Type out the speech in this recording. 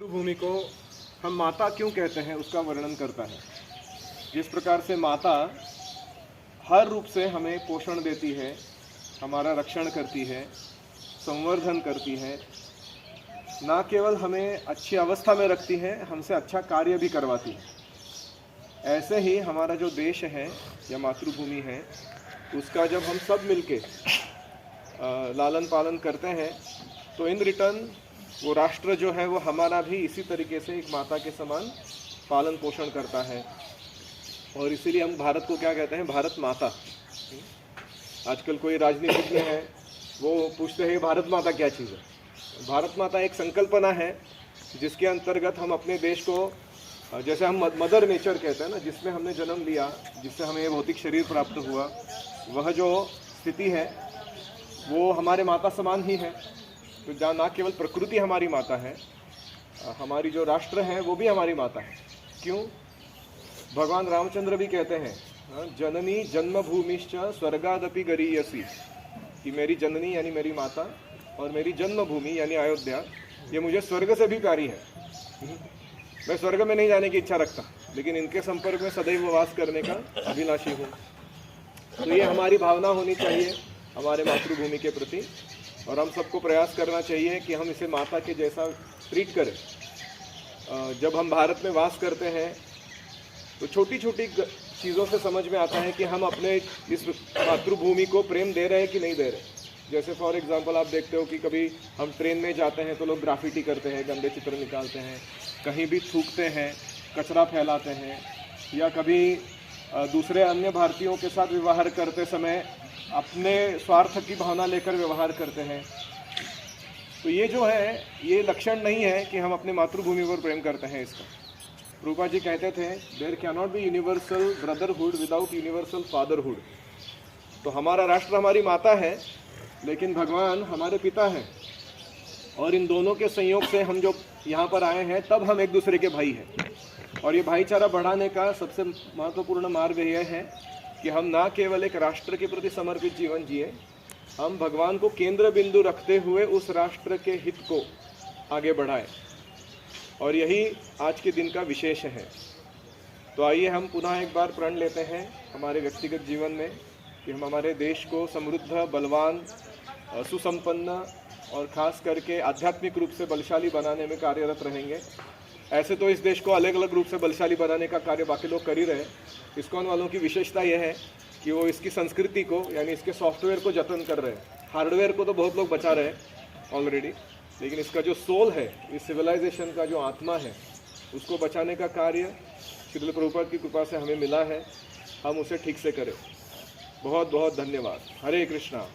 मातृभूमि को हम माता क्यों कहते हैं उसका वर्णन करता है। जिस प्रकार से माता हर रूप से हमें पोषण देती है, हमारा रक्षण करती है, संवर्धन करती है, ना केवल हमें अच्छी अवस्था में रखती है, हमसे अच्छा कार्य भी करवाती है। ऐसे ही हमारा जो देश है या मातृभूमि है, उसका जब हम सब मिलके लालन पालन करते हैं तो इन रिटर्न वो राष्ट्र जो है वो हमारा भी इसी तरीके से एक माता के समान पालन पोषण करता है। और इसीलिए हम भारत को क्या कहते हैं, भारत माता। आजकल कोई राजनीतिज्ञ है वो पूछते हैं भारत माता क्या चीज़ है। भारत माता एक संकल्पना है जिसके अंतर्गत हम अपने देश को, जैसे हम मदर नेचर कहते हैं ना, जिसमें हमने जन्म लिया, जिससे हमें भौतिक शरीर प्राप्त हुआ, वह जो स्थिति है वो हमारे माता समान ही है। तो जहाँ ना केवल प्रकृति हमारी माता है, हमारी जो राष्ट्र है वो भी हमारी माता है। क्यों? भगवान रामचंद्र भी कहते हैं, जननी जन्मभूमिश्च स्वर्गादपि गरीयसी, कि मेरी जननी यानी मेरी माता और मेरी जन्मभूमि यानी अयोध्या ये मुझे स्वर्ग से भी प्यारी है। मैं स्वर्ग में नहीं जाने की इच्छा रखता, लेकिन इनके संपर्क में सदैव वास करने का अभिलाषी हूँ। तो ये हमारी भावना होनी चाहिए हमारे मातृभूमि के प्रति, और हम सबको प्रयास करना चाहिए कि हम इसे माता के जैसा ट्रीट करें। जब हम भारत में वास करते हैं तो छोटी छोटी चीज़ों से समझ में आता है कि हम अपने इस मातृभूमि को प्रेम दे रहे हैं कि नहीं दे रहे। जैसे फॉर एग्जांपल आप देखते हो कि कभी हम ट्रेन में जाते हैं तो लोग ग्राफिटी करते हैं, गंदे चित्र निकालते हैं, कहीं भी थूकते हैं, कचरा फैलाते हैं, या कभी दूसरे अन्य भारतीयों के साथ व्यवहार करते समय अपने स्वार्थ की भावना लेकर व्यवहार करते हैं। तो ये जो है ये लक्षण नहीं है कि हम अपने मातृभूमि पर प्रेम करते हैं। इसका रूपा जी कहते थे, there can not be universal brotherhood without universal fatherhood. तो हमारा राष्ट्र हमारी माता है, लेकिन भगवान हमारे पिता हैं, और इन दोनों के संयोग से हम जो यहाँ पर आए हैं तब हम एक दूसरे के भाई हैं। और ये भाईचारा बढ़ाने का सबसे महत्वपूर्ण मार्ग यह है कि हम ना केवल एक राष्ट्र के प्रति समर्पित जीवन जिए, हम भगवान को केंद्र बिंदु रखते हुए उस राष्ट्र के हित को आगे बढ़ाएं। और यही आज के दिन का विशेष है। तो आइए हम पुनः एक बार प्रण लेते हैं हमारे व्यक्तिगत जीवन में कि हम हमारे देश को समृद्ध, बलवान, सुसंपन्न और खास करके आध्यात्मिक रूप से बलशाली बनाने में कार्यरत रहेंगे। ऐसे तो इस देश को अलग अलग रूप से बलशाली बनाने का कार्य बाकी लोग कर ही रहे हैं। इस्कॉन वालों की विशेषता यह है कि वो इसकी संस्कृति को, यानी इसके सॉफ्टवेयर को जतन कर रहे हैं। हार्डवेयर को तो बहुत लोग बचा रहे हैं ऑलरेडी, लेकिन इसका जो सोल है, इस सिविलाइजेशन का जो आत्मा है, उसको बचाने का कार्य श्रील प्रभुपाद की कृपा से हमें मिला है। हम उसे ठीक से करें। बहुत बहुत धन्यवाद। हरे कृष्णा।